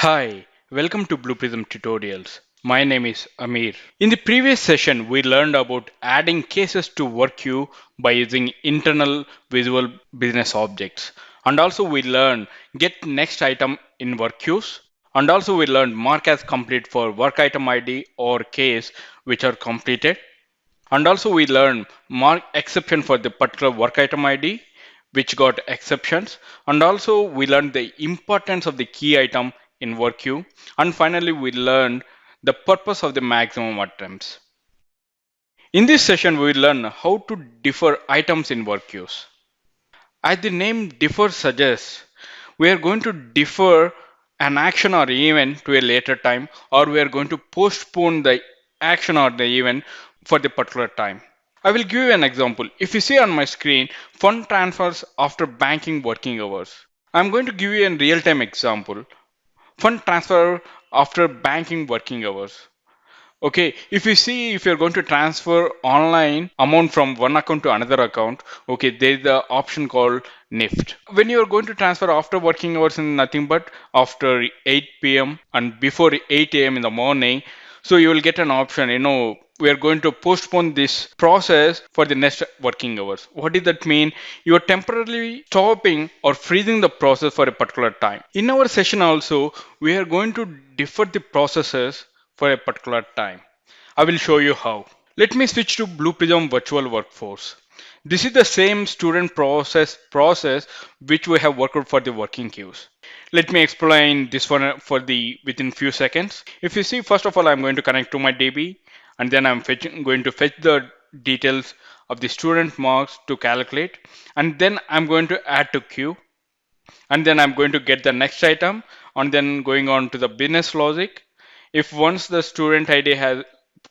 Hi, welcome to Blue Prism Tutorials. My name is Amir. In the previous session, we learned about adding cases to work queue by using internal visual business objects. And also we learned get next item in work queues. And also we learned mark as complete for work item ID or case which are completed. And also we learned mark exception for the particular work item ID which got exceptions. And also we learned the importance of the key item in work queue. And finally we learned the purpose of the maximum attempts. In this session we will learn how to defer items in work queues. As the name defer suggests, we are going to defer an action or event to a later time, or we are going to postpone the action or the event for the particular time. I will give you an example. If you see on my screen, fund transfers after banking working hours. I'm going to give you a real-time example. Fund transfer after banking working hours. Okay, if you see if you're going to transfer online amount from one account to another account, okay, there's the option called NIFT. When you're going to transfer after working hours and nothing but after 8 p.m. and before 8 a.m. in the morning, so you will get an option, we are going to postpone this process for the next working hours. What does that mean? You are temporarily stopping or freezing the process for a particular time. In our session also, we are going to defer the processes for a particular time. I will show you how. Let me switch to Blue Prism Virtual Workforce. This is the same student process which we have worked for the working queues. Let me explain this one for the within few seconds. If you see, first of all, I'm going to connect to my DB, and then going to fetch the details of the student marks to calculate, and then I'm going to add to queue, and then I'm going to get the next item, and then going on to the business logic. If once the student ID has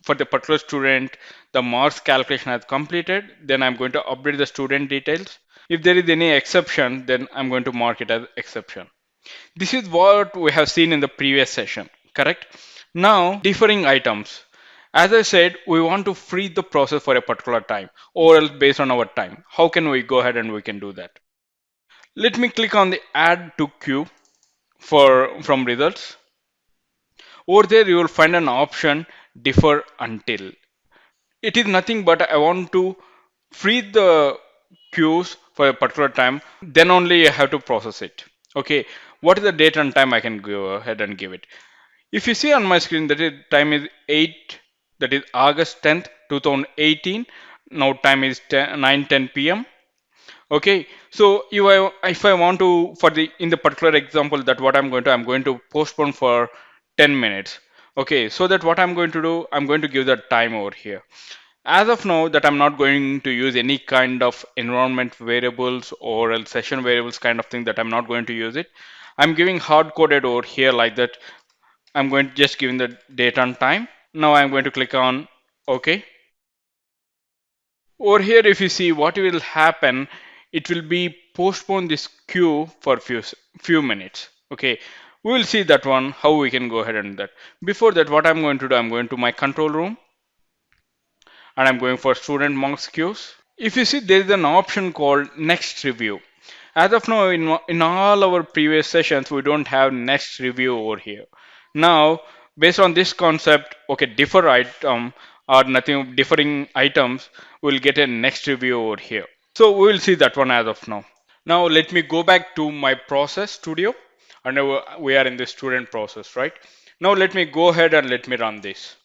for the particular student the marks calculation has completed, then I'm going to update the student details. If there is any exception, then I'm going to mark it as exception. This is what we have seen in the previous session, correct? Now, differing items. As I said, we want to freeze the process for a particular time or else based on our time. How can we go ahead and we can do that? Let me click on the add to queue from results. Over there, you will find an option defer until. It is nothing but I want to freeze the queues for a particular time, then only I have to process it. Okay, what is the date and time? I can go ahead and give it. If you see on my screen that is time is 8, that is August 10th 2018. Now time is 9:10 p.m. Okay, so if I want to for the in the particular example that what I'm going to postpone for 10 minutes. Okay, so that what I'm going to do, I'm going to give that time over here. As of now, that I'm not going to use any kind of environment variables or else session variables kind of thing, that I'm not going to use it. I'm giving hard coded over here like that. I'm going to just giving the date and time. Now I'm going to click on OK. Over here, if you see what will happen, it will be postpone this queue for few minutes. Okay, we will see that one how we can go ahead and that. Before that, what I'm going to do, I'm going to my control room and I'm going for student marks queues. If you see, there is an option called next review. As of now, in all our previous sessions, we don't have next review over here. Now, based on this concept, okay, defer item or nothing differing items will get a next review over here. So we will see that one as of now. Now let me go back to my process studio, and now we are in the student process, right? Now let me go ahead and let me run this.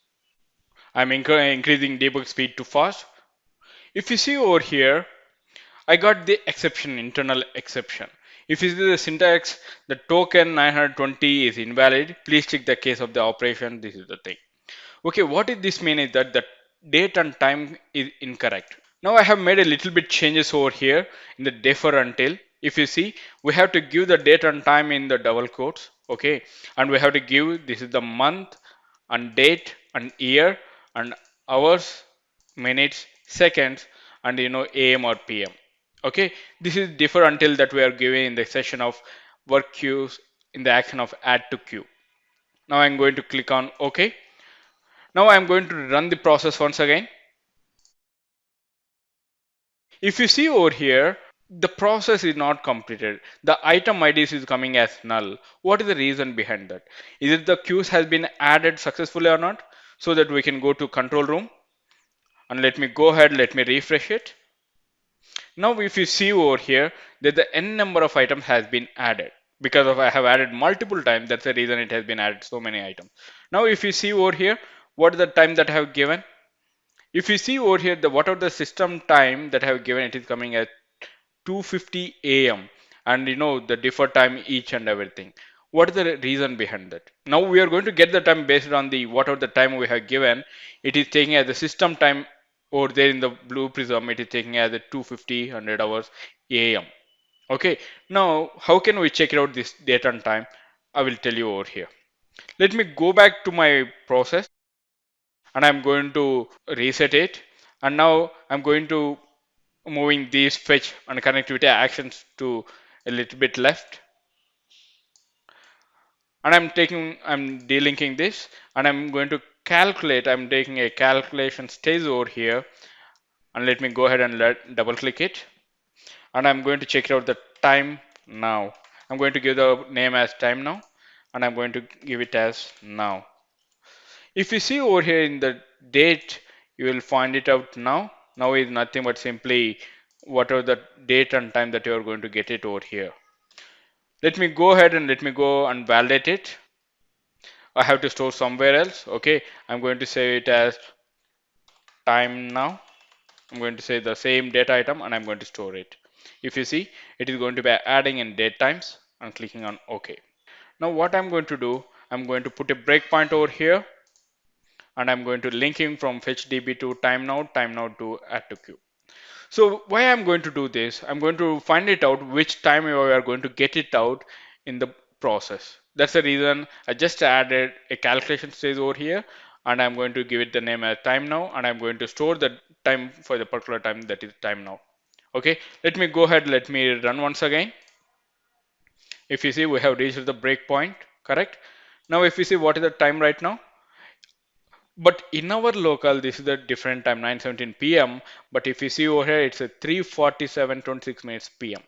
I'm increasing debug speed too fast. If you see over here, I got the exception, internal exception. If you see the syntax, the token 920 is invalid. Please check the case of the operation. This is the thing. Okay, what did this mean is that the date and time is incorrect. Now I have made a little bit changes over here in the defer until. If you see, we have to give the date and time in the double quotes. Okay, and we have to give this is the month and date and year and hours, minutes, seconds, and AM or PM. Okay, this is defer until that we are giving in the session of work queues in the action of add to queue. Now I'm going to click on OK. Now I'm going to run the process once again. If you see over here, the process is not completed. The item IDs is coming as null. What is the reason behind that? Is it the queues has been added successfully or not? So that we can go to control room and let me go ahead, let me refresh it. Now if you see over here that the n number of items has been added because of I have added multiple times. That's the reason it has been added so many items. Now if you see over here, what is the time that I have given? If you see over here, the what are the system time that I have given, it is coming at 2:50 a.m. and the defer time each and everything. What is the reason behind that? Now we are going to get the time based on the what are the time we have given. It is taking as the system time over there in the blue prism. It is taking as a 2:50 100 hours a.m. Okay. Now how can we check it out this date and time? I will tell you over here. Let me go back to my process and I'm going to reset it. And now I'm going to moving these fetch and connectivity actions to a little bit left, and I'm delinking this, and I'm going to calculate. I'm taking a calculation stage over here, and let me go ahead and double click it, and I'm going to check out the time now. I'm going to give the name as time now, and I'm going to give it as now. If you see over here in the date, you will find it out now. Now is nothing but simply whatever the date and time that you are going to get it over here. Let me go ahead and let me go and validate it. I have to store somewhere else. Okay, I'm going to say it as time now. I'm going to say the same data item and I'm going to store it. If you see, it is going to be adding in date times. I'm clicking on OK. Now what I'm going to do, I'm going to put a breakpoint over here and I'm going to linking from fetch_db to time now to add to queue. So why I'm going to do this, I'm going to find it out which time we are going to get it out in the process. That's the reason I just added a calculation stage over here and I'm going to give it the name as time now and I'm going to store the time for the particular time that is time now. Okay, let me go ahead, let me run once again. If you see, we have reached the breakpoint, correct? Now if you see what is the time right now, but in our local, this is a different time, 9:17 p.m. But if you see over here, it's a 3:47:26 minutes p.m.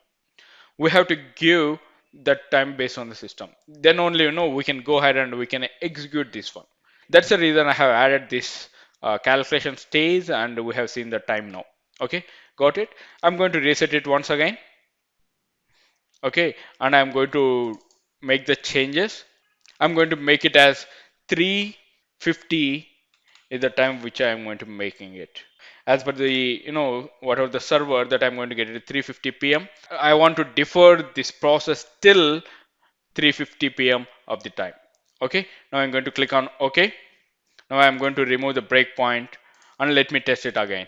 We have to give that time based on the system. Then only we can go ahead and we can execute this one. That's the reason I have added this calculation stage, and we have seen the time now. Okay, got it. I'm going to reset it once again. Okay, and I'm going to make the changes. I'm going to make it as 3:50 is the time which I am going to be making it. As per the, whatever the server that I'm going to get it at 3:50 p.m. I want to defer this process till 3:50 p.m. of the time. Okay. Now I'm going to click on OK. Now I'm going to remove the breakpoint and let me test it again.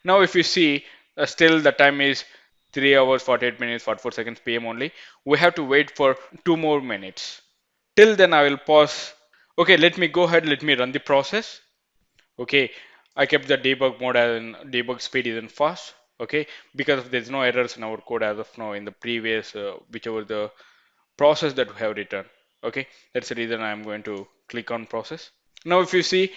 Now if you see, still the time is 3 hours 48 minutes 44 seconds p.m. only. We have to wait for 2 more minutes. Till then I will pause. Okay, let me go ahead, let me run the process. Okay, I kept the debug mode and debug speed isn't fast. Okay, because there's no errors in our code as of now in the previous whichever the process that we have written. Okay, that's the reason I'm going to click on process. Now if you see,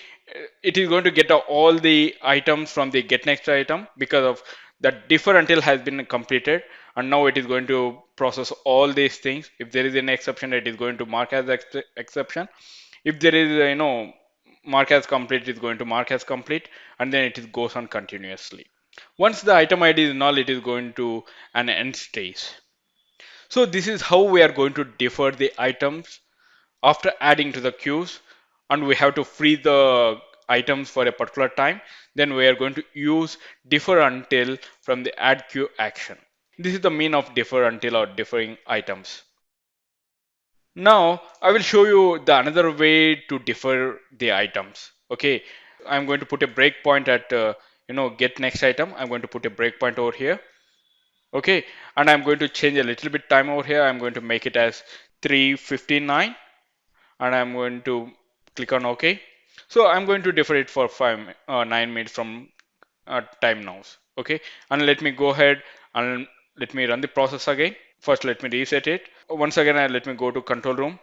it is going to get all the items from the get next item because of that defer until has been completed, and now it is going to process all these things. If there is an exception, it is going to mark as exception. If there is mark as complete, it is going to mark as complete, and then it goes on continuously. Once the item ID is null, it is going to an end stage. So this is how we are going to defer the items after adding to the queues, and we have to free the items for a particular time. Then we are going to use defer until from the add queue action. This is the mean of defer until or deferring items. Now I will show you the another way to defer the items. Okay, I'm going to put a breakpoint at get next item. I'm going to put a breakpoint over here. Okay, and I'm going to change a little bit time over here. I'm going to make it as 3:59 and I'm going to click on OK. So I'm going to defer it for 9 minutes from time now. Okay, and let me go ahead and let me run the process again. First, let me reset it. Once again, let me go to control room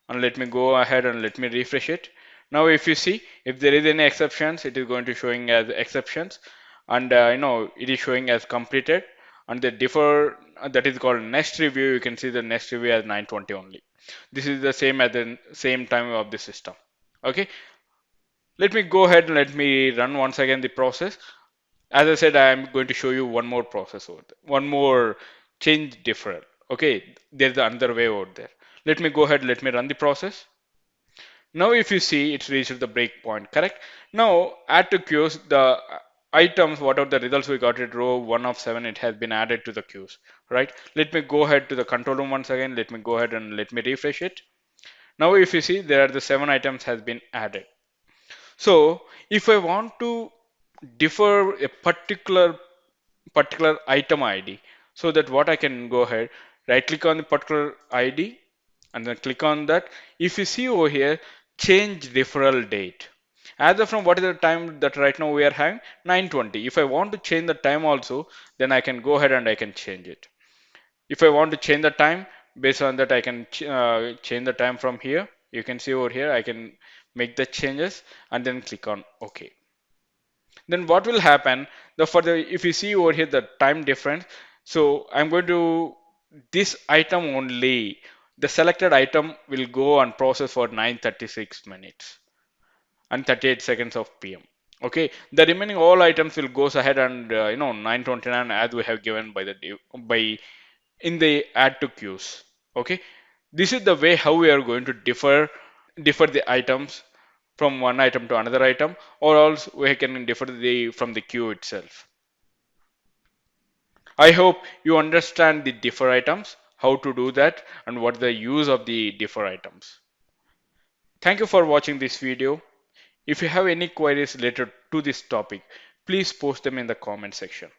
and let me go ahead and let me refresh it. Now, if you see, if there is any exceptions, it is going to showing as exceptions. and it is showing as completed, and the defer that is called next review, you can see the next review as 9:20 only. This is the same at the same time of the system. Okay, let me go ahead and let me run once again the process. As I said, I am going to show you one more process over there, one more change deferral. Okay, there's the other way over there. Let me go ahead, let me run the process. Now, if you see, it's reached the breakpoint, correct? Now, add to queues, the items, whatever the results we got at row 1 of 7, it has been added to the queues, right? Let me go ahead to the control room once again. Let me go ahead and let me refresh it. Now, if you see, there are the 7 items has been added. So, if I want to defer a particular item ID, so that what I can go ahead, right click on the particular ID and then click on that. If you see over here, change referral date. As of from what is the time that right now we are having 9:20. If I want to change the time also, then I can go ahead and I can change it. If I want to change the time, based on that I can change the time from here. You can see over here I can make the changes and then click on OK. Then what will happen, the further if you see over here the time difference, so I'm going to this item only, the selected item will go and process for 9:36 minutes and 38 seconds of PM. Okay, the remaining all items will goes ahead and 9:29 as we have given by the by in the add to queues. Okay, this is the way how we are going to differ the items from one item to another item, or else we can differ the from the queue itself. I hope you understand the differ items, how to do that, and what the use of the differ items. Thank you for watching this video. If you have any queries related to this topic, please post them in the comment section.